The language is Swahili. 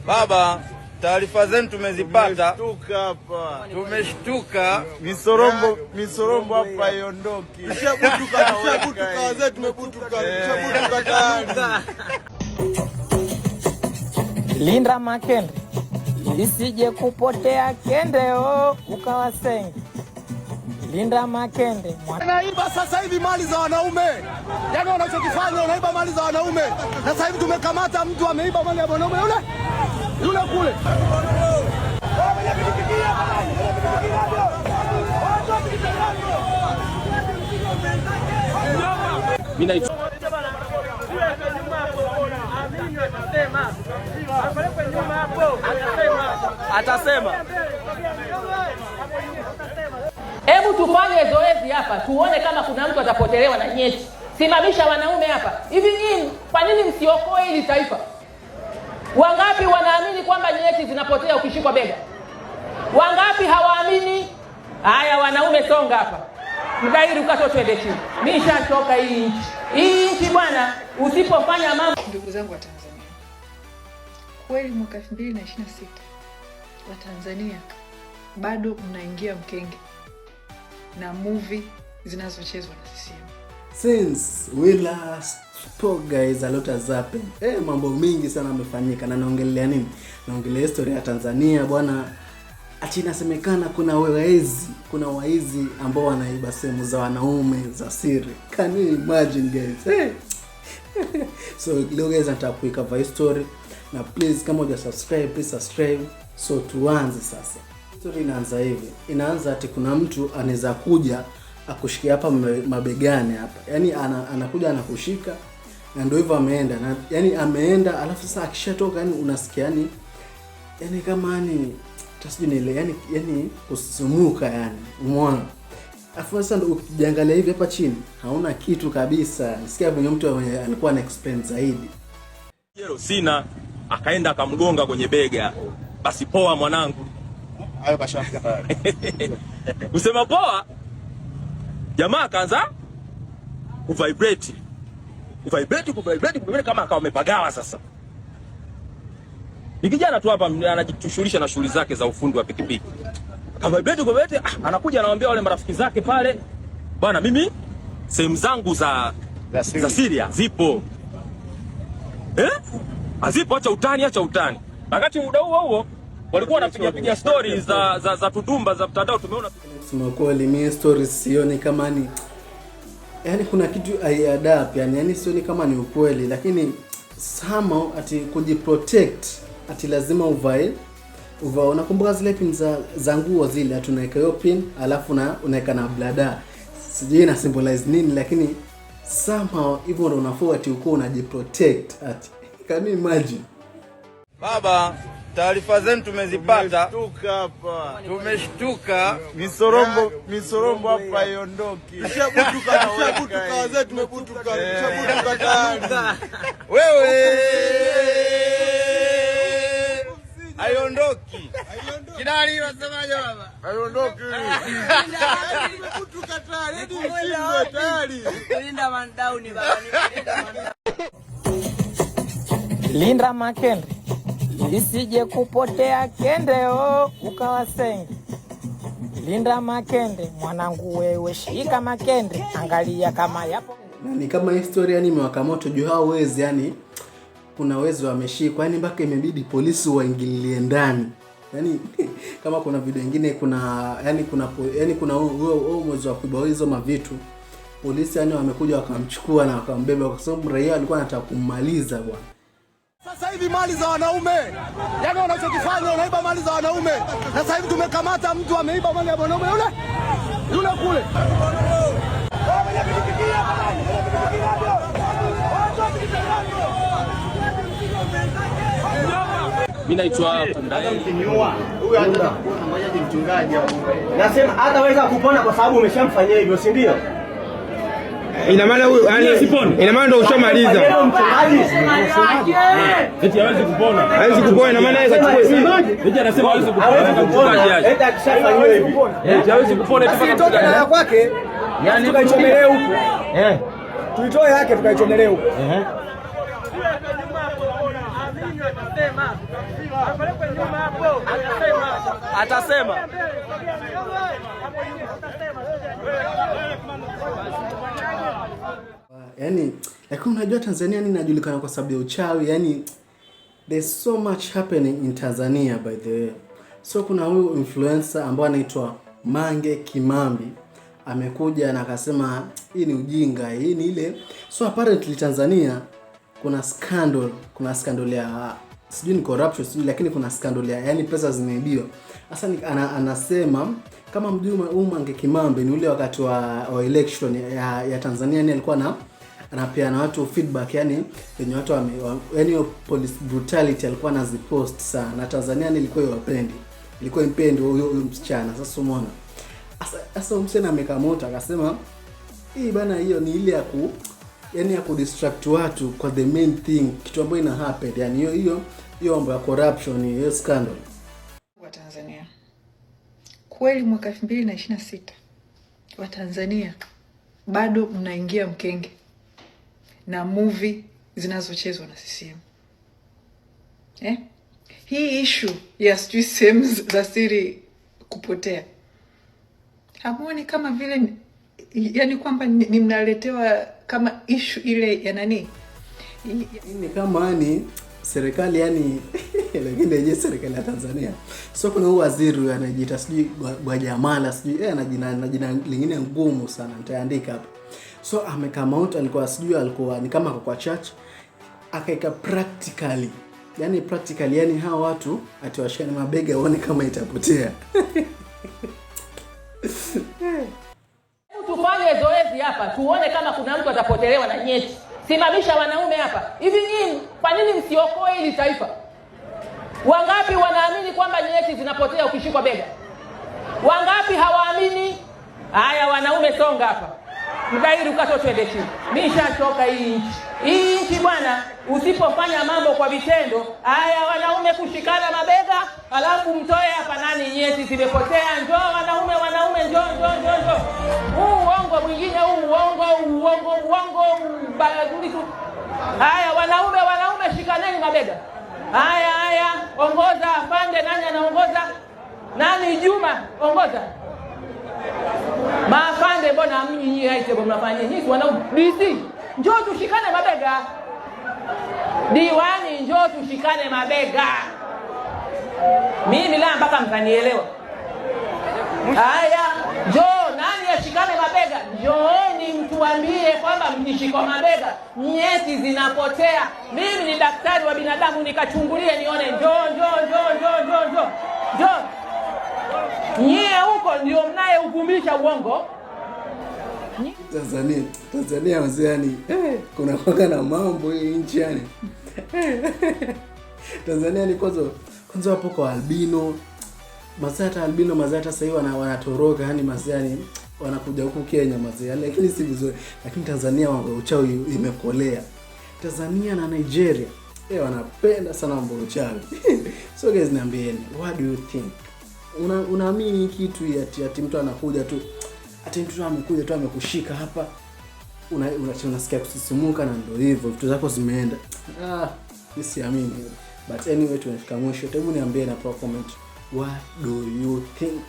Baba, taarifa zenu tumezipata. Tumeshtuka hapa. Tumeshtuka. Misorombo hapa iondoki. Tushabutuka wazee, tumebutuka tayari. Linda Makende isije kupotea kendeo ukawasenge. Linda Makende naiba sasa hivi mali za wanaume. Yaani wanachokifanya wanaiba mali za wanaume. Sasa hivi tumekamata mtu ameiba mali ya wanaume yule kule. Mimi atasema. Hebu tufanye zoezi hapa tuone kama kuna mtu atapotelewa na nyeti. Simamisha wanaume hapa. Hivi nyinyi kwa nini msiokoe hili taifa? Wangapi wanaamini kwamba nyeti zinapotea ukishikwa bega? Wangapi hawaamini? Haya wanaume songa hapa. Mgairi ukato twende chini. Mimi nishachoka hii nchi. Hii nchi bwana usipofanya mambo. Ndugu zangu wa Tanzania. Kweli mwaka 2026 wa Tanzania bado mnaingia mkenge na movie zinazochezwa na CCM. Since we last spoke guys, a lot has happened. Mambo mingi sana yamefanyika na naongelea nini? Naongelea historia ya Tanzania bwana. Ati inasemekana kuna waizi ambao wanaiba sehemu za wanaume za siri. Can you imagine guys? So leo guys nataka kuikava history na please kama hujasubscribe please subscribe. So tuanze sasa. Story inaanza hivi. Inaanza ati kuna mtu anaweza kuja akushikia hapa mabegani hapa. Yaani anakuja anakushika na ndio hivyo ameenda. Na yani ameenda alafu sasa akishatoka yani unasikia yani kama tasijui ile yani kusumuka yani. Umeona? Afu sasa ndio ukiangalia hivi hapa chini hauna kitu kabisa. Nisikia kwenye mtu alikuwa ana explain zaidi. Jero sina akaenda akamgonga kwenye bega. Basi poa mwanangu. Hayo kashafika tayari. Usema poa. Jamaa akaanza kuvibrate kama akawa amepagawa sasa. Ni kijana tu hapa anajishughulisha na shughuli zake za ufundi wa pikipiki. Akavibrate anakuja anawaambia wale marafiki zake pale, bwana mimi sehemu zangu za Syria zipo. Azipo acha utani. Wakati muda huo walikuwa wanapiga stories za tudumba za mtandao tumeona. Sema kweli mimi stories sioni kama ni yani kuna kitu aiadapt yani sioni kama ni ukweli, lakini somehow ati kujiprotect ati lazima uvae. Unakumbuka zile pin za nguo zile tunaweka hiyo pin alafu unaweka na blada. Sijui ina symbolize nini, lakini somehow hivyo ndio unafua ati uko unajiprotect ati. Can you imagine? Baba, taarifa zenu tumezipata. Tumeshtuka hapa. Tumeshtuka. Misorombo hapa iondoki. Tushabutuka wazee, tumebutuka tayari. Wewe haiondoki. Kidali wasemaje baba? Haiondoki. Tumebutuka tayari. Linda man down baba. Linda Makende isije kupotea kendeo ukawasenge. Linda Makende mwanangu wewe shika Makende angalia kama yapo. Ni kama historia ni imewaka moto juu hao wezi yani kuna wezi wameshikwa yani mpaka imebidi polisi waingilie ndani. Yani kama kuna video nyingine kuna huo mwezi wa kuiba hizo mavitu. Polisi yani wamekuja wakamchukua na wakambeba kwa sababu raia alikuwa anataka kummaliza bwana. Sasa hivi mali za wanaume. Yaani wanachokifanya wanaiba mali za wanaume. Sasa hivi tumekamata mtu ameiba mali ya wanaume yule kule. Mimi naitwa Ndai. Huyu anataka kuona ngoja ni mchungaji hapo. Nasema hataweza kupona kwa sababu umeshamfanyia hivyo, si ndio? Ina maana huyu ina maana ndio ushamaliza. Eti hawezi kupona. Hawezi kupona ina maana yeye kachukua. Eti anasema hawezi kupona. Eti akishafanywa hivi. Eti hawezi kupona eti mpaka kutoka na kwake. Yani tukaichomelea huko. Tuitoe yake tukaichomelea huko. Atasema. Yani, lakini unajua Tanzania ni inajulikana kwa sababu ya uchawi. Yani there's so much happening in Tanzania by the way. So kuna huyu influencer ambaye anaitwa Mange Kimambi amekuja na akasema hii ni ujinga, hii ni ile. So apparently Tanzania kuna scandal ya sijui ni corruption sijui, lakini kuna scandal ya yani pesa zimeibiwa. Sasa anasema kama mjuma Mange Kimambi ni ule wakati wa election ya Tanzania, ni alikuwa anapeana watu feedback, yani wenye watu yani police brutality alikuwa anazipost sana, na Tanzania ilikuwa iwapendi huyo msichana. Sasa umeona, sasa msichana amekamota akasema hii bana, hiyo ni ile ya kudistract watu kwa the main thing, kitu ambacho ina happen, yani hiyo mambo ya corruption, hiyo scandal wa Tanzania. Kweli mwaka 2026 wa Tanzania bado mnaingia mkenge na movie zinazochezwa na CCM. Hii issue ya sehemu za siri kupotea, hamuoni kama vile yani kwamba ni mnaletewa kama issue ile ya nani? Ni kama ni serikali yani lakini je serikali ya Tanzania. So kuna huyu waziri anajiita sijui Gwajamala sijui ana jina lingine ngumu sana, nitaandika hapa. So amekama out, alikuwa ni kama kwa church, akaika practically yani hawa watu atiwashane mabega waone kama itapotea. Tufanye zoezi hapa tuone kama kuna mtu atapotelewa na nyeti. Simamisha wanaume hapa. Hivi nyinyi kwa nini msiokoe hili taifa? Wangapi wanaamini kwamba nyeti zinapotea ukishikwa bega? Wangapi hawaamini? Haya wanaume songa hapa. Mdairi ukato twende chini. Mimi nishachoka hii nchi. Hii nchi bwana, usipofanya mambo kwa vitendo, haya wanaume kushikana mabega, alafu mtoe hapa nani nyeti zimepotea, njoo wanaume njoo. Uongo mwingine uongo baladuni tu. Haya wanaume shikaneni mabega. Haya ongoza afande, nani anaongoza? Nani Juma ongoza. Maafande mbona mnyinyi haite mnafanya nini? Wanaume DC njoo tushikane mabega. Diwani njoo tushikane mabega. Mimi la mpaka mkanielewa. Haya njoo nani ashikane mabega? Njooni mtuambie kwamba mkishika mabega nyeti zinapotea. Mimi ni daktari wa binadamu, nikachungulie nione. Njoo. Nyie huko ndio mnaye uvumisha uongo. Tanzania wazani kuna kwanga na mambo hii nchi yani. Tanzania ni kwanza hapo kwa albino. Mazata sasa hivi wanatoroka yani mazani wanakuja huku Kenya mazee, lakini si vizuri. Lakini Tanzania mambo ya uchawi imekolea. Tanzania na Nigeria wanapenda sana mambo ya uchawi. So guys, niambieni, what do you think? Unaamini kitu ati mtu anakuja tu, ati mtu amekuja tu amekushika hapa, unasikia kusisimuka na ndio hivyo vitu zako zimeenda? Siamini. But anyway, tunafika mwisho. Hebu niambie na comment, what do you think?